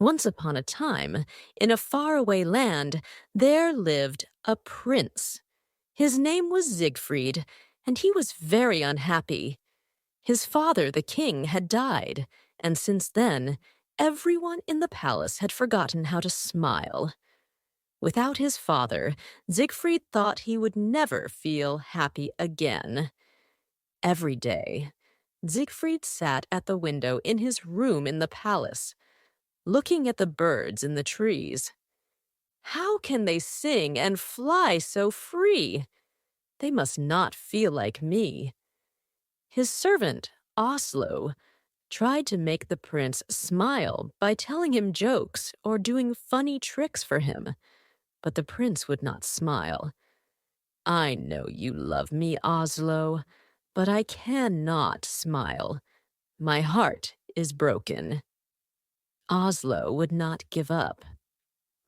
Once upon a time, in a faraway land, there lived a prince. His name was Zigfried, and he was very unhappy. His father, the king, had died, and since then, everyone in the palace had forgotten how to smile. Without his father, Siegfried thought he would never feel happy again. Every day, Siegfried sat at the window in his room in the palace, looking at the birds in the trees. How can they sing and fly so free? They must not feel like me. His servant, Oslo, tried to make the prince smile by telling him jokes or doing funny tricks for him, but the prince would not smile. I know you love me, Oslo, but I cannot smile. My heart is broken. Oslo would not give up.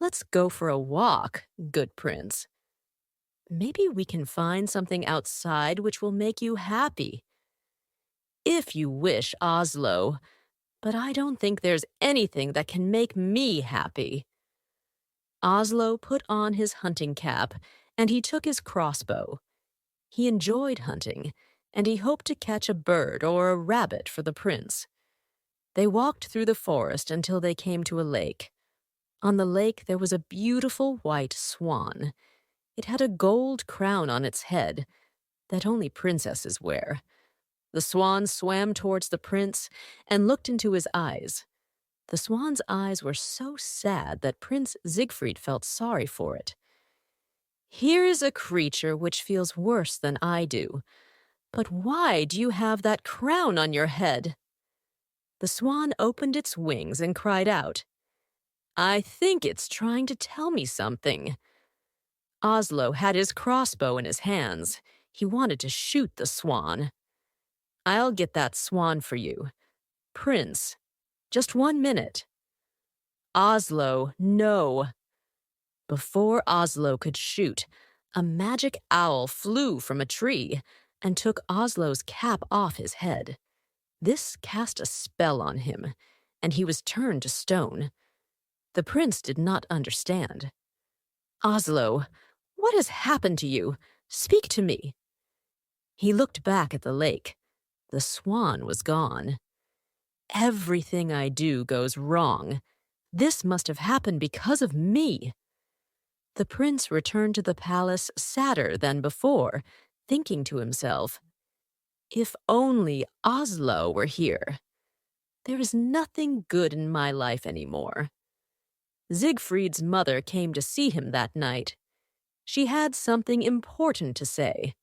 Let's go for a walk, good prince. Maybe we can find something outside which will make you happy. If you wish, Oslo, but I don't think there's anything that can make me happy. Oslo put on his hunting cap, and he took his crossbow. He enjoyed hunting, and he hoped to catch a bird or a rabbit for the prince. They walked through the forest until they came to a lake. On the lake there was a beautiful white swan. It had a gold crown on its head that only princesses wear. The swan swam towards the prince and looked into his eyes. The swan's eyes were so sad that Prince Zigfried felt sorry for it. Here is a creature which feels worse than I do. But why do you have that crown on your head? The swan opened its wings and cried out, I think it's trying to tell me something. Oslo had his crossbow in his hands. He wanted to shoot the swan. I'll get that swan for you. Prince, just 1 minute. Oslo, no. Before Oslo could shoot, a magic owl flew from a tree and took Oslo's cap off his head. This cast a spell on him, and he was turned to stone. The prince did not understand. Oslo, what has happened to you? Speak to me. He looked back at the lake. The swan was gone. Everything I do goes wrong. This must have happened because of me. The prince returned to the palace sadder than before, thinking to himself, if only Oslo were here. There is nothing good in my life anymore. Siegfried's mother came to see him that night. She had something important to say.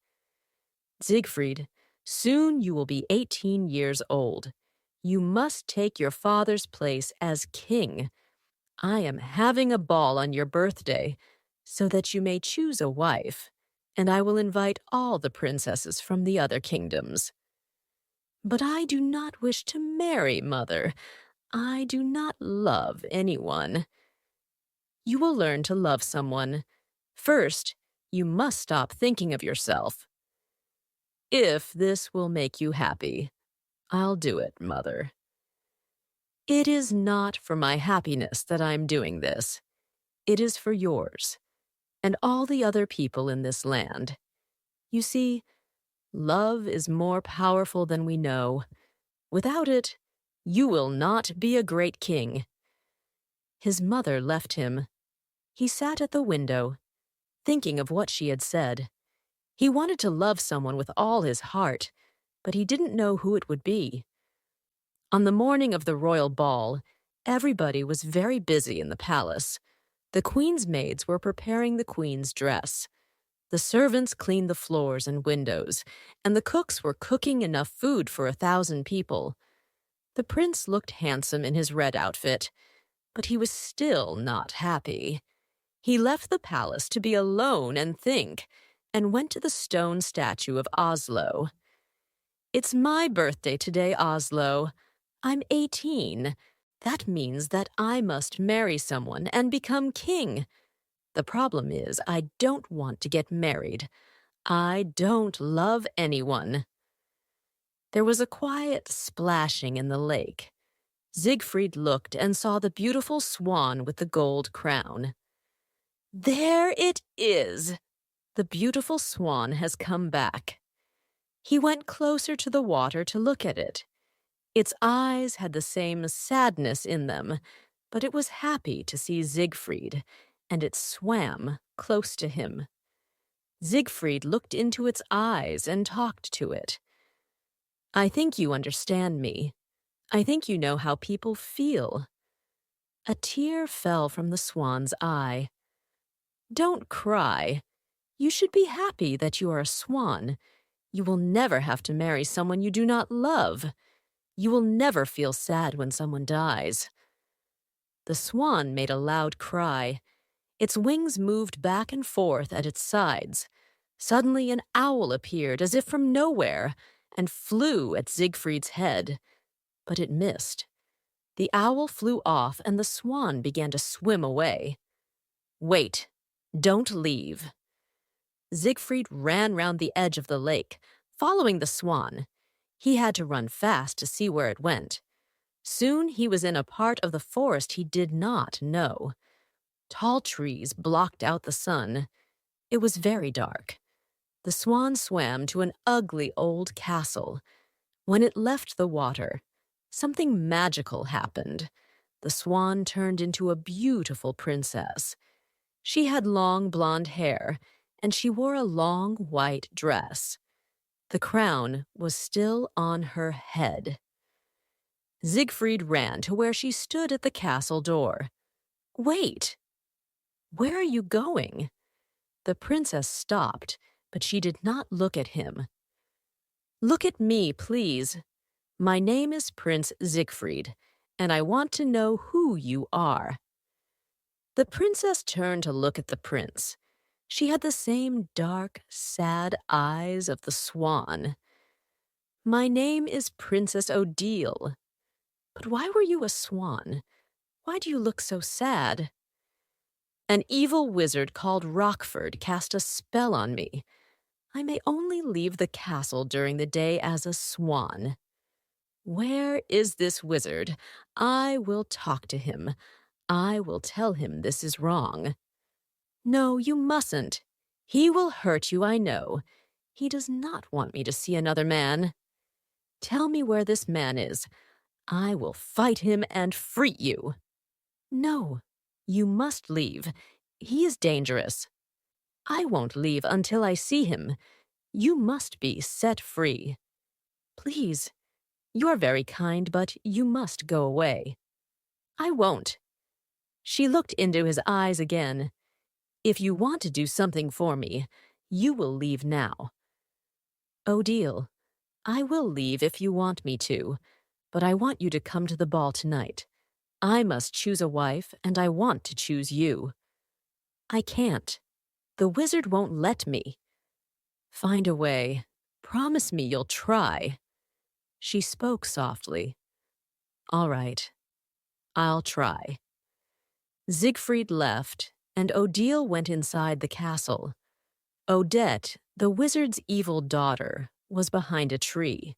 Siegfried, soon you will be 18 years old. You must take your father's place as king. I am having a ball on your birthday, so that you may choose a wife, and I will invite all the princesses from the other kingdoms. But I do not wish to marry, mother. I do not love anyone. You will learn to love someone. First, you must stop thinking of yourself. If this will make you happy, I'll do it, mother. It is not for my happiness that I'm doing this. It is for yours, and all the other people in this land. You see, love is more powerful than we know. Without it, you will not be a great king. His mother left him. He sat at the window, thinking of what she had said. He wanted to love someone with all his heart, but he didn't know who it would be. On the morning of the royal ball, everybody was very busy in the palace. The queen's maids were preparing the queen's dress. The servants cleaned the floors and windows, and the cooks were cooking enough food for 1,000 people. The prince looked handsome in his red outfit, but he was still not happy. He left the palace to be alone and think, and went to the stone statue of Oslo. It's my birthday today, Oslo. I'm 18. That means that I must marry someone and become king. The problem is I don't want to get married. I don't love anyone. There was a quiet splashing in the lake. Siegfried looked and saw the beautiful swan with the gold crown. There it is! The beautiful swan has come back. He went closer to the water to look at it. Its eyes had the same sadness in them, but it was happy to see Siegfried, and it swam close to him. Siegfried looked into its eyes and talked to it. I think you understand me. I think you know how people feel. A tear fell from the swan's eye. Don't cry. You should be happy that you are a swan. You will never have to marry someone you do not love. You will never feel sad when someone dies. The swan made a loud cry. Its wings moved back and forth at its sides. Suddenly an owl appeared as if from nowhere and flew at Siegfried's head. But it missed. The owl flew off and the swan began to swim away. Wait. Don't leave. Siegfried ran round the edge of the lake, following the swan. He had to run fast to see where it went. Soon he was in a part of the forest he did not know. Tall trees blocked out the sun. It was very dark. The swan swam to an ugly old castle. When it left the water, something magical happened. The swan turned into a beautiful princess. She had long blonde hair, and she wore a long white dress. The crown was still on her head. Siegfried ran to where she stood at the castle door. Wait! Where are you going? The princess stopped, but she did not look at him. Look at me, please. My name is Prince Zigfried, and I want to know who you are. The princess turned to look at the prince. She had the same dark, sad eyes of the swan. My name is Princess Odile. But why were you a swan? Why do you look so sad? An evil wizard called Rockford cast a spell on me. I may only leave the castle during the day as a swan. Where is this wizard? I will talk to him. I will tell him this is wrong. No, you mustn't. He will hurt you, I know. He does not want me to see another man. Tell me where this man is. I will fight him and free you. No, you must leave. He is dangerous. I won't leave until I see him. You must be set free. Please, you're very kind, but you must go away. I won't. She looked into his eyes again. If you want to do something for me, you will leave now. Odile, I will leave if you want me to, but I want you to come to the ball tonight. I must choose a wife, and I want to choose you. I can't. The wizard won't let me. Find a way. Promise me you'll try. She spoke softly. All right. I'll try. Siegfried left, and Odile went inside the castle. Odette, the wizard's evil daughter, was behind a tree.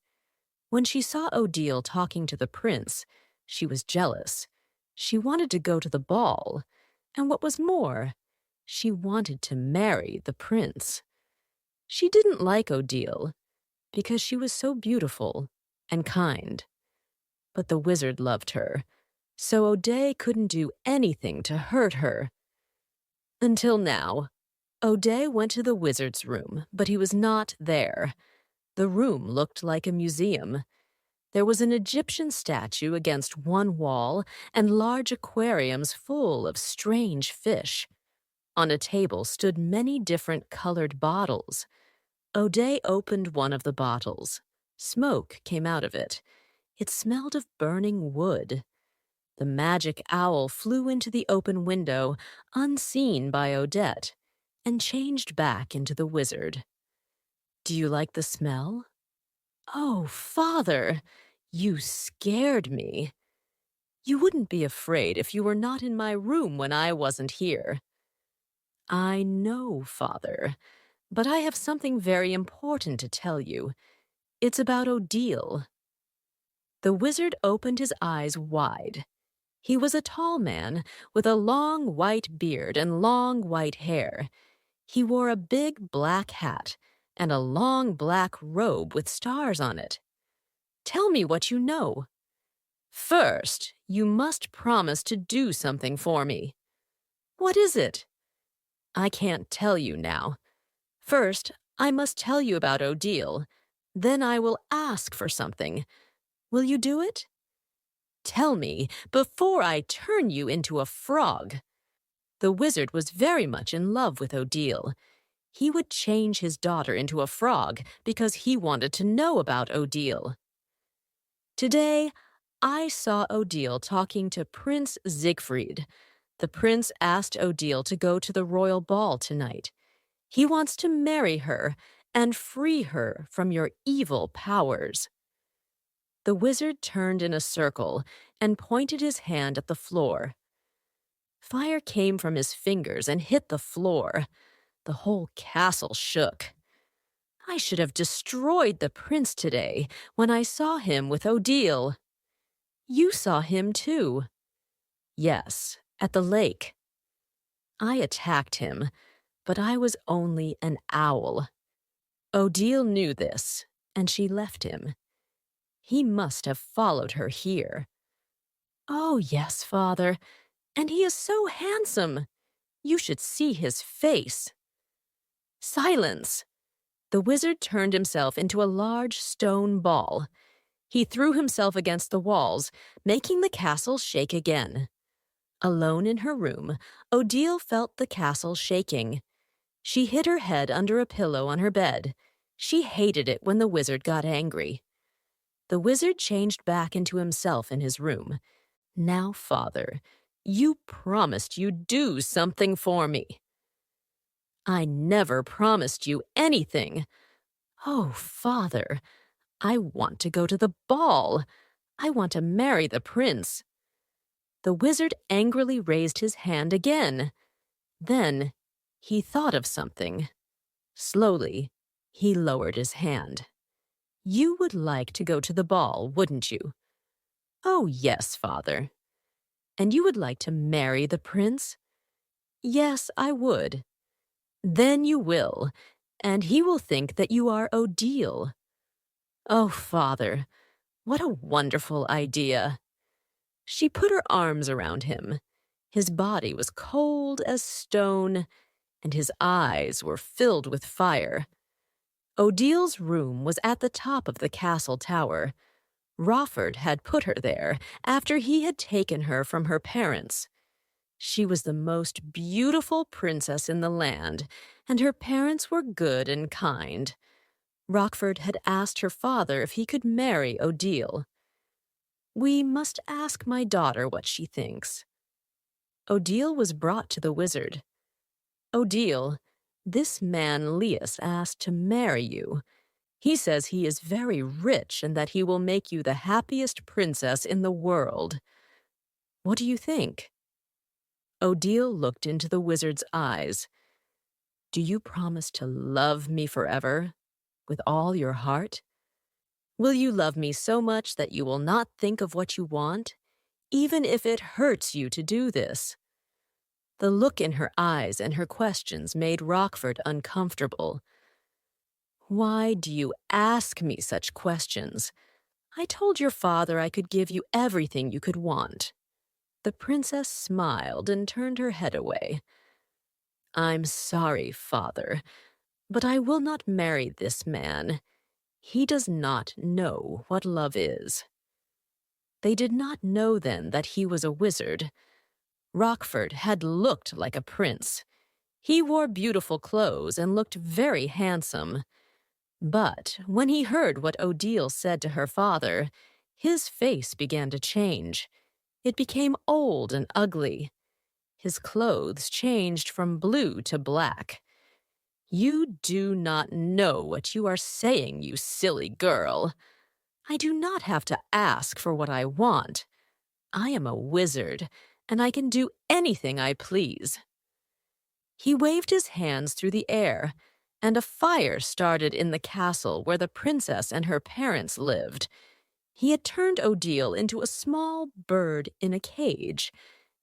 When she saw Odile talking to the prince, she was jealous. She wanted to go to the ball, and what was more, she wanted to marry the prince. She didn't like Odile because she was so beautiful and kind. But the wizard loved her, so Odette couldn't do anything to hurt her. Until now, Odette went to the wizard's room, but he was not there. The room looked like a museum. There was an Egyptian statue against one wall and large aquariums full of strange fish. On a table stood many different colored bottles. Odette opened one of the bottles. Smoke came out of it. It smelled of burning wood. The magic owl flew into the open window, unseen by Odette, and changed back into the wizard. Do you like the smell? Oh, Father, you scared me. You wouldn't be afraid if you were not in my room when I wasn't here. I know, Father, but I have something very important to tell you. It's about Odile. The wizard opened his eyes wide. He was a tall man with a long white beard and long white hair. He wore a big black hat and a long black robe with stars on it. "Tell me what you know." "First, you must promise to do something for me." "What is it?" "I can't tell you now. First, I must tell you about Odile. Then I will ask for something. Will you do it?" "Tell me before I turn you into a frog." The wizard was very much in love with Odile. He would change his daughter into a frog because he wanted to know about Odile. Today, I saw Odile talking to Prince Zigfried. The prince asked Odile to go to the royal ball tonight. He wants to marry her and free her from your evil powers. The wizard turned in a circle and pointed his hand at the floor. Fire came from his fingers and hit the floor. The whole castle shook. I should have destroyed the prince today when I saw him with Odile. You saw him too. Yes, at the lake. I attacked him, but I was only an owl. Odile knew this, and she left him. He must have followed her here. Oh, yes, father, and he is so handsome. You should see his face. Silence! The wizard turned himself into a large stone ball. He threw himself against the walls, making the castle shake again. Alone in her room, Odile felt the castle shaking. She hid her head under a pillow on her bed. She hated it when the wizard got angry. The wizard changed back into himself in his room. "Now, father, you promised you'd do something for me." "I never promised you anything." "Oh, father, I want to go to the ball. I want to marry the prince." The wizard angrily raised his hand again. Then he thought of something. Slowly, he lowered his hand. "You would like to go to the ball, wouldn't you?" "Oh, yes, father." "And you would like to marry the prince?" "Yes, I would." "Then you will, and he will think that you are Odile." "Oh, father, what a wonderful idea." She put her arms around him. His body was cold as stone, and his eyes were filled with fire. Odile's room was at the top of the castle tower. Rofford had put her there after he had taken her from her parents. She was the most beautiful princess in the land, and her parents were good and kind. Rockford had asked her father if he could marry Odile. "We must ask my daughter what she thinks." Odile was brought to the wizard. "Odile, this man Lias asked to marry you. He says he is very rich and that he will make you the happiest princess in the world. What do you think?" Odile looked into the wizard's eyes. "Do you promise to love me forever, with all your heart? Will you love me so much that you will not think of what you want, even if it hurts you to do this?" The look in her eyes and her questions made Rockford uncomfortable. "Why do you ask me such questions? I told your father I could give you everything you could want." The princess smiled and turned her head away. "I'm sorry, father, but I will not marry this man. He does not know what love is." They did not know then that he was a wizard. Rockford had looked like a prince. He wore beautiful clothes and looked very handsome. But when he heard what Odile said to her father, his face began to change. It became old and ugly. His clothes changed from blue to black. "You do not know what you are saying, you silly girl. I do not have to ask for what I want. I am a wizard, and I can do anything I please." He waved his hands through the air, and a fire started in the castle where the princess and her parents lived. He had turned Odile into a small bird in a cage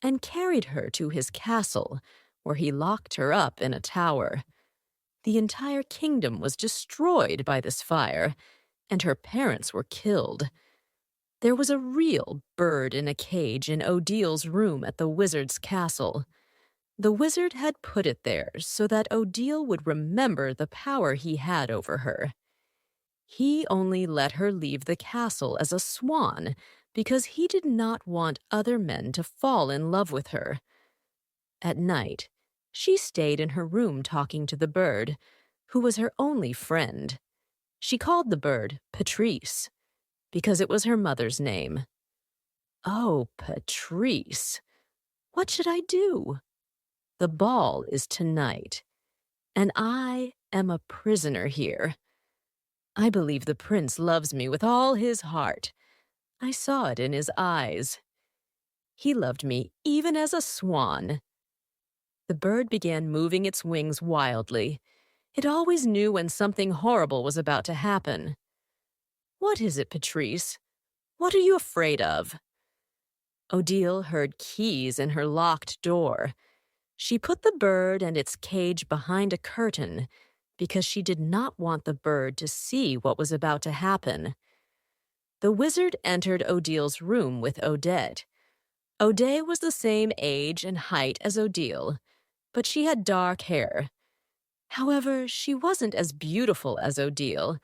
and carried her to his castle, where he locked her up in a tower. The entire kingdom was destroyed by this fire, and her parents were killed. There was a real bird in a cage in Odile's room at the wizard's castle. The wizard had put it there so that Odile would remember the power he had over her. He only let her leave the castle as a swan because he did not want other men to fall in love with her. At night, she stayed in her room talking to the bird, who was her only friend. She called the bird Patrice, because it was her mother's name. Oh, Patrice, what should I do? The ball is tonight, and I am a prisoner here. I believe the prince loves me with all his heart. I saw it in his eyes. He loved me even as a swan. The bird began moving its wings wildly. It always knew when something horrible was about to happen. What is it, Patrice? What are you afraid of? Odile heard keys in her locked door. She put the bird and its cage behind a curtain because she did not want the bird to see what was about to happen. The wizard entered Odile's room with Odette. Odette was the same age and height as Odile, but she had dark hair. However, she wasn't as beautiful as Odile,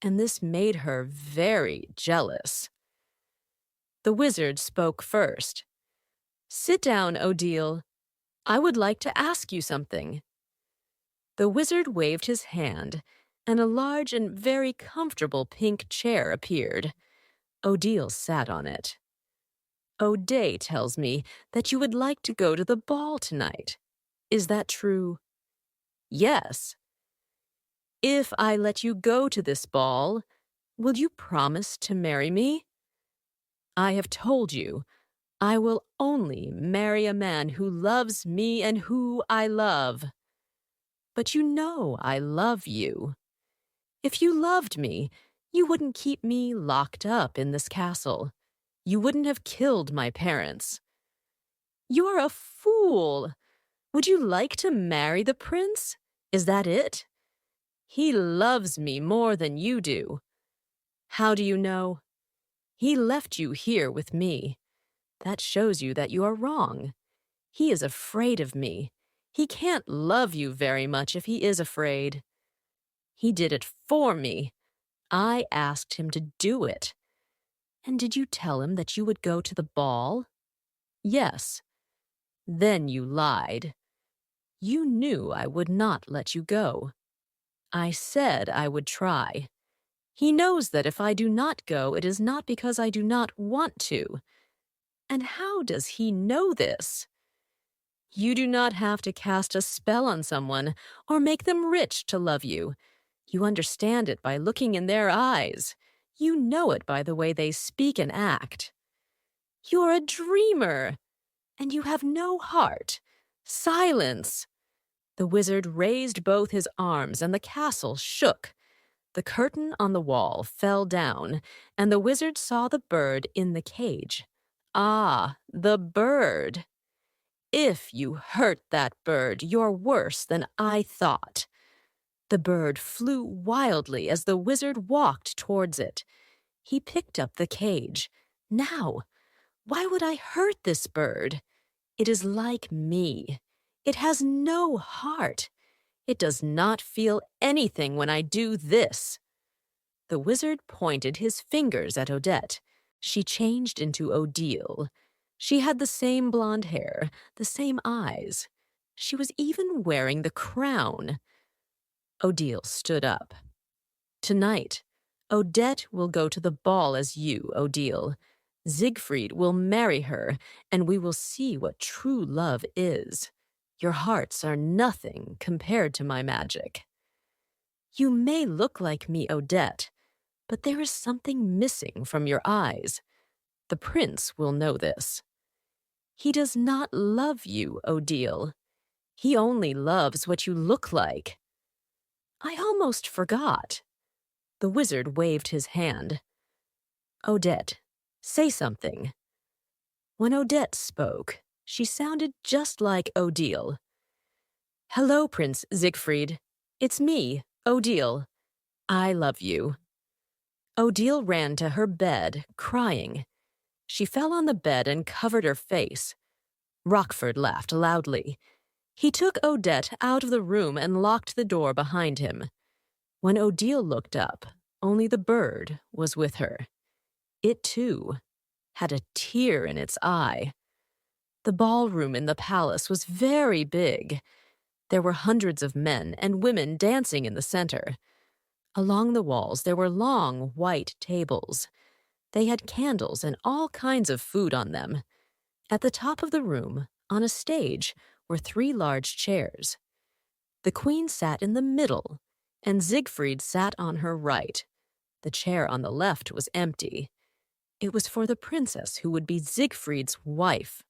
and this made her very jealous. The wizard spoke first. "Sit down, Odile. I would like to ask you something." The wizard waved his hand, and a large and very comfortable pink chair appeared. Odile sat on it. "Odette tells me that you would like to go to the ball tonight. Is that true?" "Yes." "If I let you go to this ball, will you promise to marry me?" "I have told you, I will only marry a man who loves me and who I love." "But you know I love you. If you loved me, you wouldn't keep me locked up in this castle. You wouldn't have killed my parents." "You're a fool. Would you like to marry the prince? Is that it?" "He loves me more than you do." "How do you know?" "He left you here with me. That shows you that you are wrong. He is afraid of me. He can't love you very much if he is afraid." "He did it for me. I asked him to do it." "And did you tell him that you would go to the ball?" "Yes." "Then you lied. You knew I would not let you go." "I said I would try. He knows that if I do not go, it is not because I do not want to." "And how does he know this?" "You do not have to cast a spell on someone or make them rich to love you. You understand it by looking in their eyes. You know it by the way they speak and act." "You're a dreamer, and you have no heart. Silence." The wizard raised both his arms, and the castle shook. The curtain on the wall fell down, and the wizard saw the bird in the cage. Ah, the bird. "If you hurt that bird, you're worse than I thought." The bird flew wildly as the wizard walked towards it. He picked up the cage. Now, why would I hurt this bird? It is like me. It has no heart. It does not feel anything when I do this. The wizard pointed his fingers at Odette. She changed into Odile. She had the same blonde hair, the same eyes. She was even wearing the crown. Odile stood up. "Tonight, Odette will go to the ball as you, Odile. Zigfried will marry her, and we will see what true love is. Your hearts are nothing compared to my magic." "You may look like me, Odette, but there is something missing from your eyes. The prince will know this." "He does not love you, Odile. He only loves what you look like." "I almost forgot." The wizard waved his hand. Odette, say something." When Odette spoke, she sounded just like Odile. "Hello, Prince Zigfried. It's me, Odile. I love you." Odile ran to her bed, crying. She fell on the bed and covered her face. Rockford laughed loudly. He took Odette out of the room and locked the door behind him. When Odile looked up, only the bird was with her. It, too, had a tear in its eye. The ballroom in the palace was very big. There were hundreds of men and women dancing in the center. Along the walls there were long, white tables. They had candles and all kinds of food on them. At the top of the room, on a stage, were 3 large chairs. The queen sat in the middle, and Siegfried sat on her right. The chair on the left was empty. It was for the princess who would be Siegfried's wife.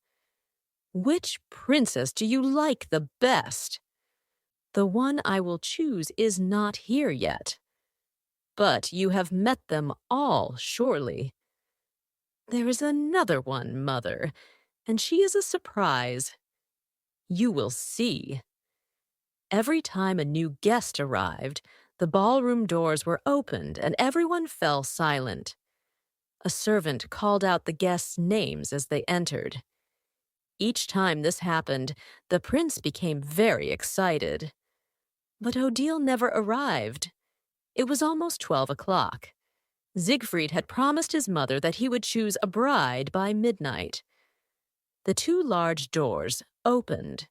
"Which princess do you like the best?" "The one I will choose is not here yet." "But you have met them all, surely." "There is another one, mother, and she is a surprise." "You will see." Every time a new guest arrived, the ballroom doors were opened and everyone fell silent. A servant called out the guests' names as they entered. Each time this happened, the prince became very excited. But Odile never arrived. It was almost 12 o'clock. Siegfried had promised his mother that he would choose a bride by midnight. The 2 large doors opened.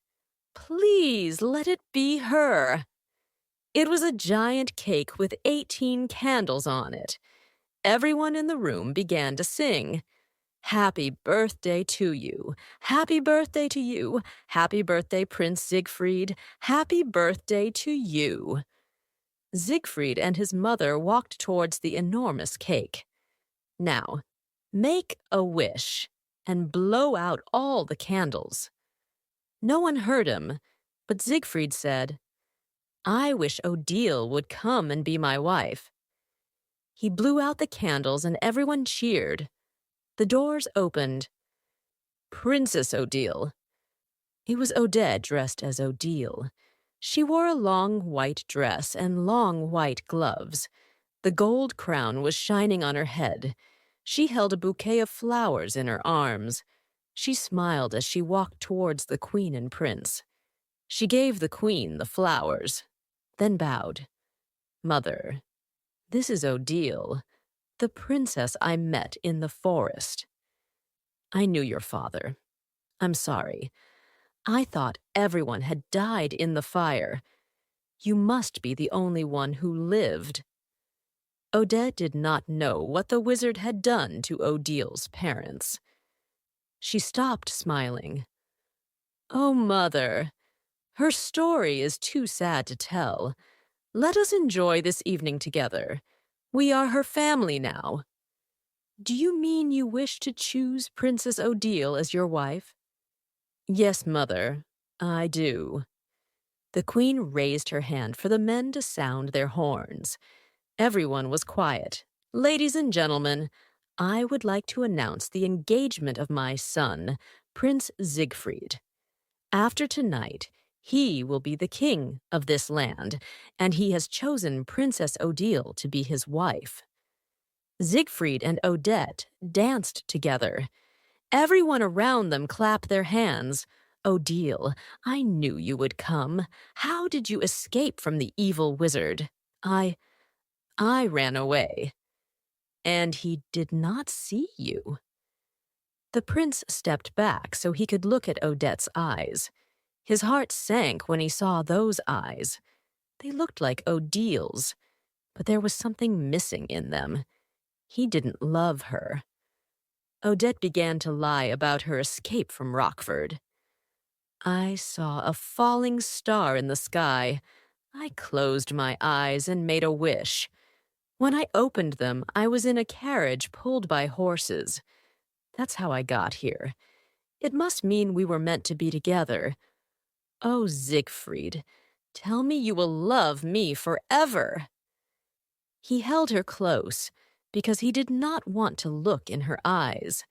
Please let it be her. It was a giant cake with 18 candles on it. Everyone in the room began to sing. "Happy birthday to you. Happy birthday to you. Happy birthday, Prince Zigfried. Happy birthday to you." Siegfried and his mother walked towards the enormous cake. "Now, make a wish and blow out all the candles." No one heard him, but Siegfried said, "I wish Odile would come and be my wife." He blew out the candles and everyone cheered. The doors opened. "Princess Odile." It was Odette dressed as Odile. She wore a long white dress and long white gloves. The gold crown was shining on her head. She held a bouquet of flowers in her arms. She smiled as she walked towards the queen and prince. She gave the queen the flowers, then bowed. "Mother, this is Odile, the princess I met in the forest. I knew your father. I'm sorry. I thought everyone had died in the fire. You must be the only one who lived." Odette did not know what the wizard had done to Odile's parents. She stopped smiling. "Oh, Mother, her story is too sad to tell. Let us enjoy this evening together. We are her family now." "Do you mean you wish to choose Princess Odile as your wife?" "Yes, Mother, I do." The queen raised her hand for the men to sound their horns. Everyone was quiet. "Ladies and gentlemen, I would like to announce the engagement of my son, Prince Zigfried. After tonight, he will be the king of this land, and he has chosen Princess Odile to be his wife." Siegfried and Odette danced together. Everyone around them clapped their hands. "Odile, I knew you would come. How did you escape from the evil wizard?" I ran away." "And he did not see you?" The prince stepped back so he could look at Odette's eyes. His heart sank when he saw those eyes. They looked like Odile's, but there was something missing in them. He didn't love her. Odette began to lie about her escape from Rockford. "I saw a falling star in the sky. I closed my eyes and made a wish. When I opened them, I was in a carriage pulled by horses. That's how I got here. It must mean we were meant to be together. Oh, Siegfried, tell me you will love me forever." He held her close. because he did not want to look in her eyes.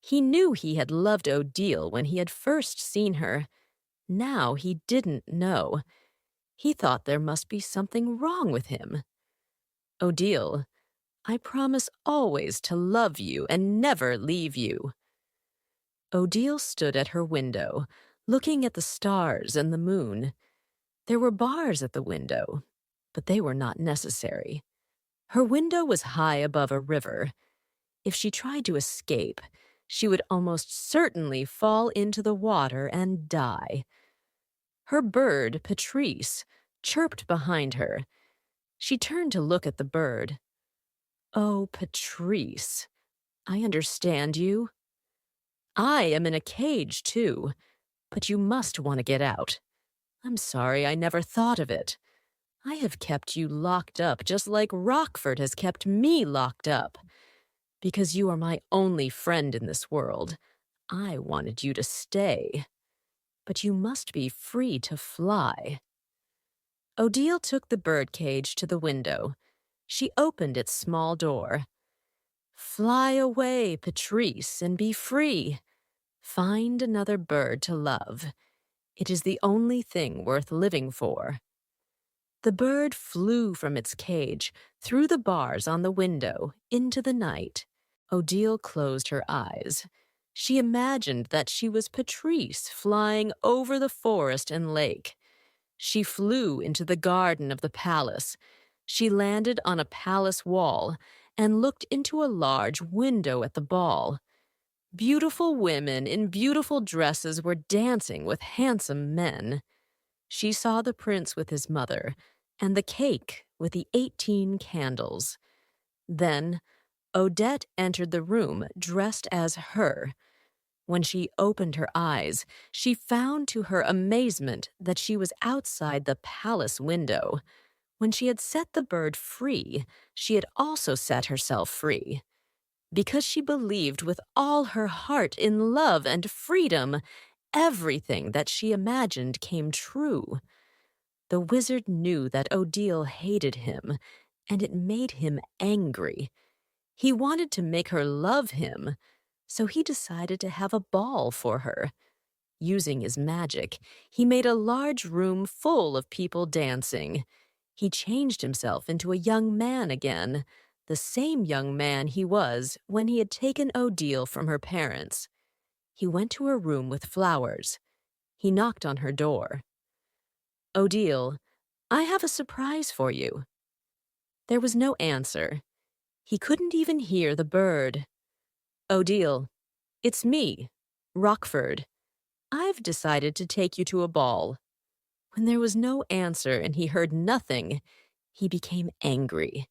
He knew he had loved Odile when he had first seen her. Now he didn't know. He thought there must be something wrong with him. Odile, I promise always to love you and never leave you. Odile stood at her window, looking at the stars and the moon. There were bars at the window, but they were not necessary. Her window was high above a river. If she tried to escape, she would almost certainly fall into the water and die. Her bird, Patrice, chirped behind her. She turned to look at the bird. Oh, Patrice, I understand you. I am in a cage, too, but you must want to get out. I'm sorry I never thought of it. I have kept you locked up just like Rockford has kept me locked up. Because you are my only friend in this world, I wanted you to stay. But you must be free to fly. Odile took the birdcage to the window. She opened its small door. Fly away, Patrice, and be free. Find another bird to love. It is the only thing worth living for. The bird flew from its cage, through the bars on the window, into the night. Odile closed her eyes. She imagined that she was Patrice flying over the forest and lake. She flew into the garden of the palace. She landed on a palace wall and looked into a large window at the ball. Beautiful women in beautiful dresses were dancing with handsome men. She saw the prince with his mother, and the cake with the 18 candles. Then Odette entered the room dressed as her. When she opened her eyes, she found to her amazement that she was outside the palace window. When she had set the bird free, she had also set herself free. Because she believed with all her heart in love and freedom, everything that she imagined came true. The wizard knew that Odile hated him, and it made him angry. He wanted to make her love him, so he decided to have a ball for her. Using his magic, he made a large room full of people dancing. He changed himself into a young man again, the same young man he was when he had taken Odile from her parents. He went to her room with flowers. He knocked on her door. Odile, I have a surprise for you. There was no answer. He couldn't even hear the bird. Odile, it's me, Rockford. I've decided to take you to a ball. When there was no answer and he heard nothing, he became angry.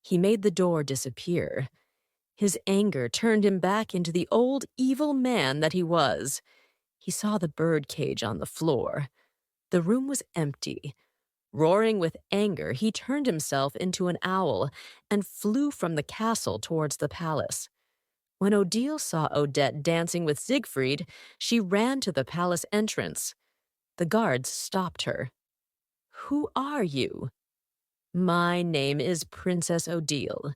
He made the door disappear. His anger turned him back into the old evil man that he was. He saw the birdcage on the floor. The room was empty. Roaring with anger, he turned himself into an owl and flew from the castle towards the palace. When Odile saw Odette dancing with Zigfried, she ran to the palace entrance. The guards stopped her. Who are you? My name is Princess Odile.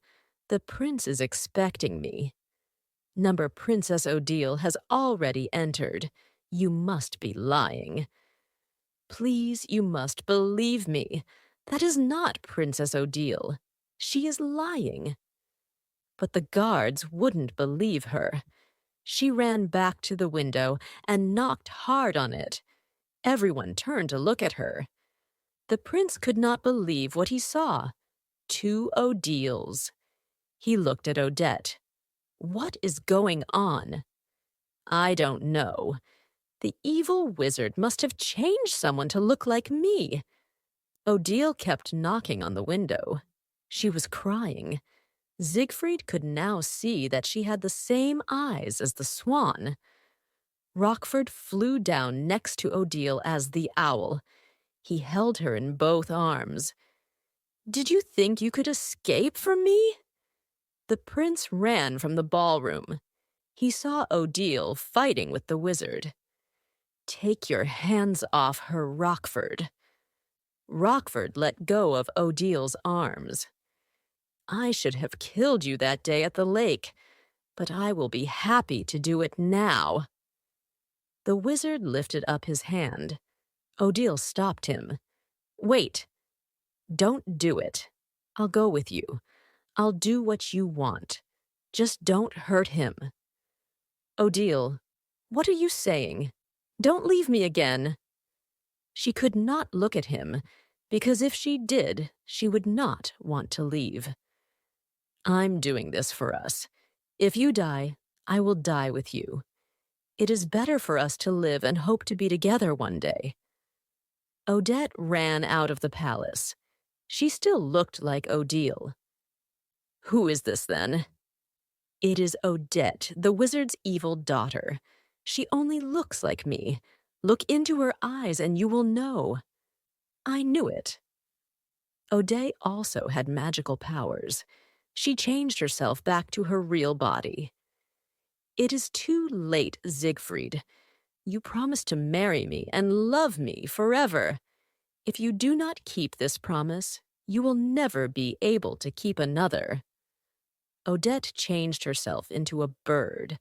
The prince is expecting me. Number Princess Odile has already entered. You must be lying. Please, you must believe me. That is not Princess Odile. She is lying. But the guards wouldn't believe her. She ran back to the window and knocked hard on it. Everyone turned to look at her. The prince could not believe what he saw. 2 Odiles. He looked at Odette. What is going on? I don't know. The evil wizard must have changed someone to look like me. Odile kept knocking on the window. She was crying. Zigfried could now see that she had the same eyes as the swan. Rockford flew down next to Odile as the owl. He held her in both arms. Did you think you could escape from me? The prince ran from the ballroom. He saw Odile fighting with the wizard. Take your hands off her, Rockford. Rockford let go of Odile's arms. I should have killed you that day at the lake, but I will be happy to do it now." The wizard lifted up his hand. Odile stopped him. "Wait, don't do it. I'll go with you. I'll do what you want. Just don't hurt him." "Odile, what are you saying? Don't leave me again." She could not look at him, because if she did, she would not want to leave. "I'm doing this for us. If you die, I will die with you. It is better for us to live and hope to be together one day." Odette ran out of the palace. She still looked like Odile. "Who is this, then?" "It is Odette, the wizard's evil daughter. She only looks like me. Look into her eyes and you will know." "I knew it." Odette also had magical powers. She changed herself back to her real body. "It is too late, Zigfried. You promised to marry me and love me forever. If you do not keep this promise, you will never be able to keep another." Odette changed herself into a bird.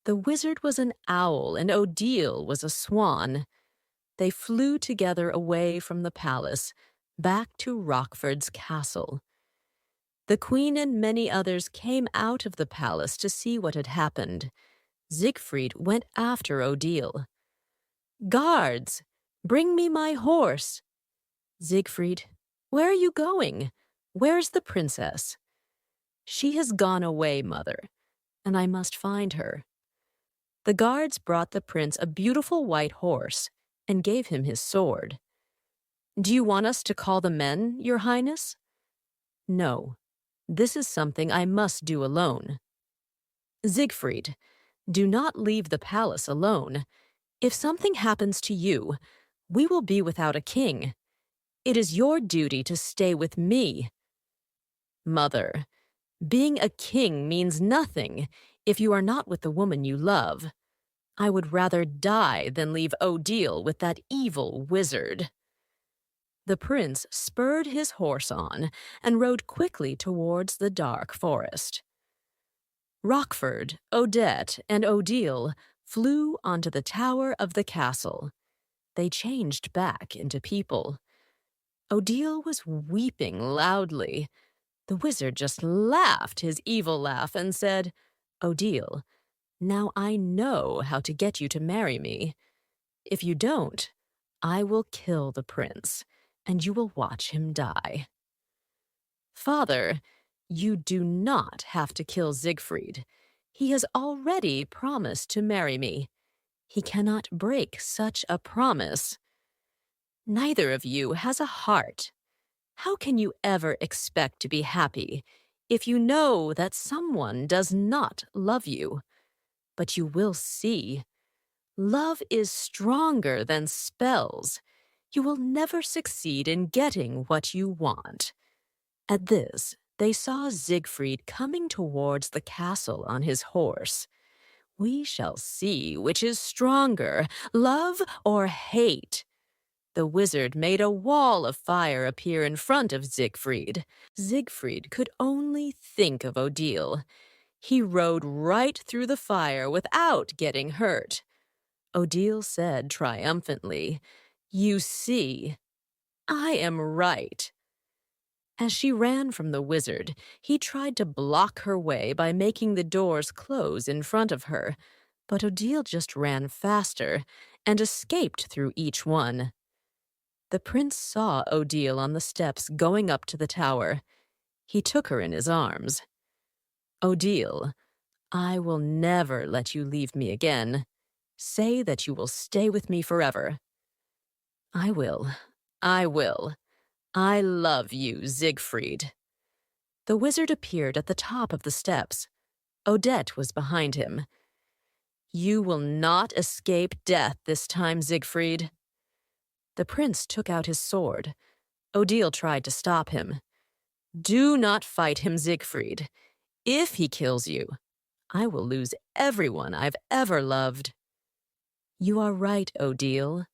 The wizard was an owl and Odile was a swan. They flew together away from the palace, back to Rockford's castle. The queen and many others came out of the palace to see what had happened. Zigfried went after Odile. "Guards, bring me my horse." "Zigfried, where are you going? Where's the princess?" "She has gone away, mother, and I must find her." The guards brought the prince a beautiful white horse and gave him his sword. "Do you want us to call the men, Your Highness?" "No, this is something I must do alone." "Zigfried, do not leave the palace alone. If something happens to you, we will be without a king. It is your duty to stay with me." "Mother, being a king means nothing if you are not with the woman you love. I would rather die than leave Odile with that evil wizard." The prince spurred his horse on and rode quickly towards the dark forest. Rockford, Odette, and Odile flew onto the tower of the castle. They changed back into people. Odile was weeping loudly. The wizard just laughed his evil laugh and said, "Odile, now I know how to get you to marry me. If you don't, I will kill the prince, and you will watch him die." "Father, you do not have to kill Zigfried. He has already promised to marry me. He cannot break such a promise." "Neither of you has a heart. How can you ever expect to be happy if you know that someone does not love you? But you will see. Love is stronger than spells. You will never succeed in getting what you want." At this, they saw Zigfried coming towards the castle on his horse. "We shall see which is stronger, love or hate." The wizard made a wall of fire appear in front of Zigfried. Zigfried could only think of Odile. He rode right through the fire without getting hurt. Odile said triumphantly, "You see, I am right." As she ran from the wizard, he tried to block her way by making the doors close in front of her, but Odile just ran faster and escaped through each one. The prince saw Odile on the steps going up to the tower. He took her in his arms. "Odile, I will never let you leave me again. Say that you will stay with me forever." "I will. I will. I love you, Zigfried." The wizard appeared at the top of the steps. Odette was behind him. "You will not escape death this time, Zigfried." The prince took out his sword. Odile tried to stop him. "Do not fight him, Zigfried. If he kills you, I will lose everyone I've ever loved." "You are right, Odile.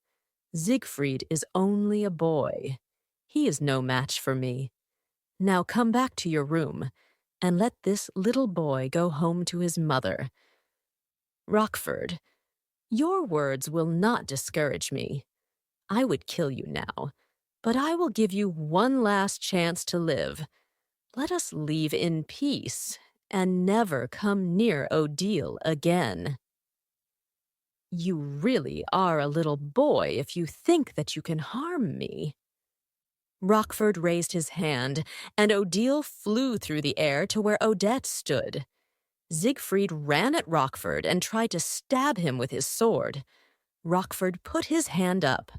Zigfried is only a boy. He is no match for me. Now come back to your room, and let this little boy go home to his mother. Rockford, your words will not discourage me. I would kill you now, but I will give you one last chance to live. Let us leave in peace and never come near Odile again. You really are a little boy if you think that you can harm me. Rockford raised his hand, and Odile flew through the air to where Odette stood. Zigfried ran at Rockford and tried to stab him with his sword. Rockford put his hand up.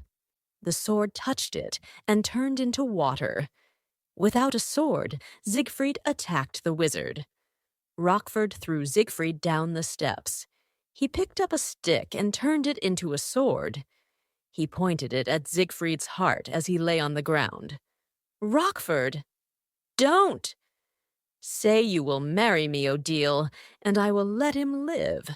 The sword touched it and turned into water. Without a sword, Zigfried attacked the wizard. Rockford threw Zigfried down the steps. He picked up a stick and turned it into a sword. He pointed it at Zigfried's heart as he lay on the ground. Rockford, don't! Say you will marry me, Odile, and I will let him live.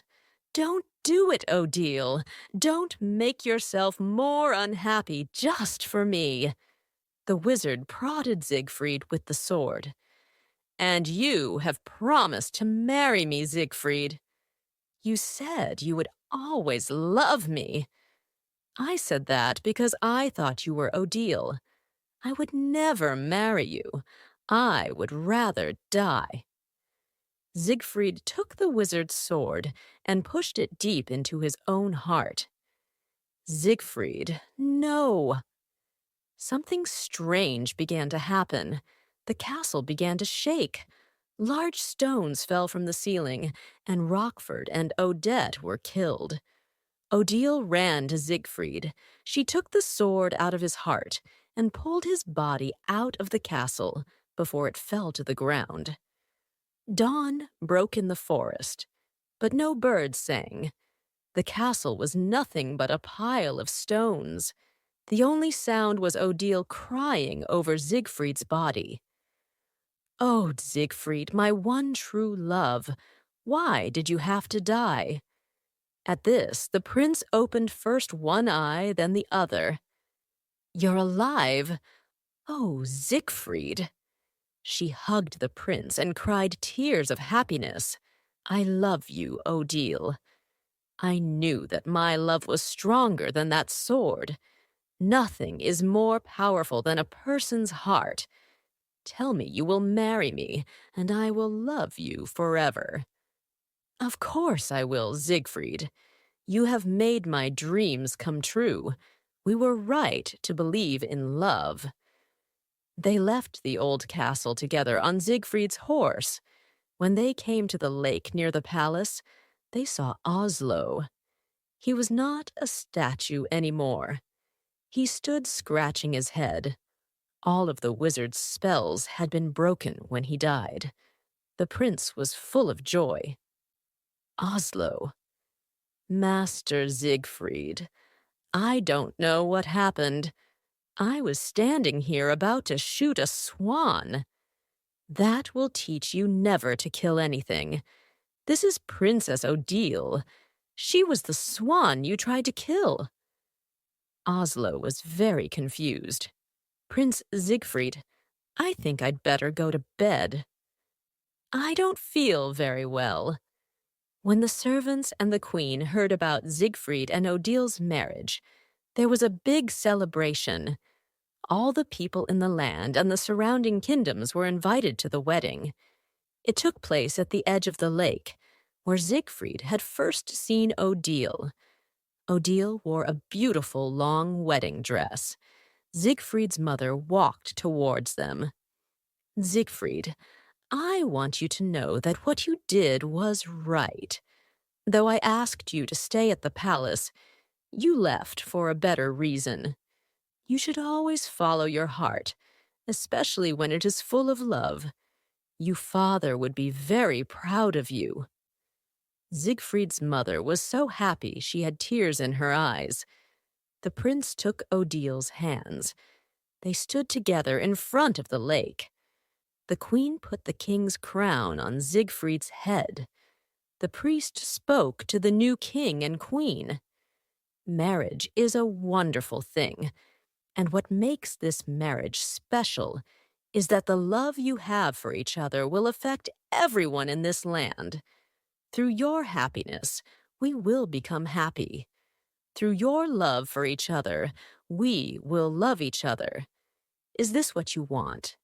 Don't do it, Odile. Don't make yourself more unhappy just for me. The wizard prodded Zigfried with the sword. And you have promised to marry me, Zigfried. You said you would always love me. I said that because I thought you were Odile. I would never marry you. I would rather die. Zigfried took the wizard's sword and pushed it deep into his own heart. Zigfried, no! Something strange began to happen. The castle began to shake. Large stones fell from the ceiling, and Rockford and Odette were killed. Odile ran to Zigfried. She took the sword out of his heart and pulled his body out of the castle before it fell to the ground. Dawn broke in the forest, but no birds sang. The castle was nothing but a pile of stones. The only sound was Odile crying over Zigfried's body. Oh, Zigfried, my one true love, why did you have to die? At this, the prince opened first one eye, then the other. You're alive? Oh, Zigfried! She hugged the prince and cried tears of happiness. I love you, Odile. I knew that my love was stronger than that sword. Nothing is more powerful than a person's heart. Tell me you will marry me, and I will love you forever. Of course I will, Zigfried. You have made my dreams come true. We were right to believe in love. They left the old castle together on Zigfried's horse. When they came to the lake near the palace, they saw Oslo. He was not a statue anymore. He stood scratching his head. All of the wizard's spells had been broken when he died. The prince was full of joy. Oslo. Master Zigfried, I don't know what happened. I was standing here about to shoot a swan. That will teach you never to kill anything. This is Princess Odile. She was the swan you tried to kill. Oslo was very confused. Prince Zigfried, I think I'd better go to bed. I don't feel very well. When the servants and the queen heard about Zigfried and Odile's marriage, there was a big celebration. All the people in the land and the surrounding kingdoms were invited to the wedding. It took place at the edge of the lake, where Zigfried had first seen Odile. Odile wore a beautiful long wedding dress. Zigfried's mother walked towards them. Zigfried, I want you to know that what you did was right. Though I asked you to stay at the palace, you left for a better reason. You should always follow your heart, especially when it is full of love. Your father would be very proud of you. Zigfried's mother was so happy she had tears in her eyes. The prince took Odile's hands. They stood together in front of the lake. The queen put the king's crown on Zigfried's head. The priest spoke to the new king and queen. Marriage is a wonderful thing, and what makes this marriage special is that the love you have for each other will affect everyone in this land. Through your happiness, we will become happy. Through your love for each other, we will love each other. Is this what you want?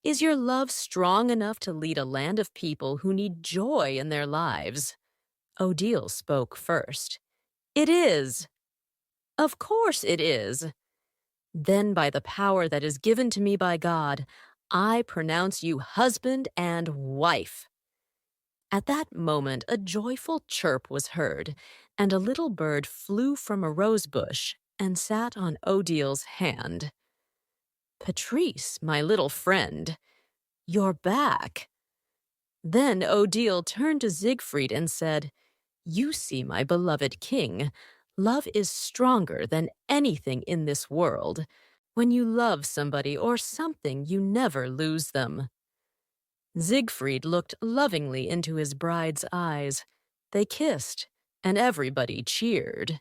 Is your love strong enough to lead a land of people who need joy in their lives? Odile spoke first. It is. Of course it is. Then by the power that is given to me by God, I pronounce you husband and wife. At that moment, a joyful chirp was heard, and a little bird flew from a rose bush and sat on Odile's hand. Patrice, my little friend, you're back. Then Odile turned to Zigfried and said, You see, my beloved king, love is stronger than anything in this world. When you love somebody or something, you never lose them. Zigfried looked lovingly into his bride's eyes. They kissed, and everybody cheered.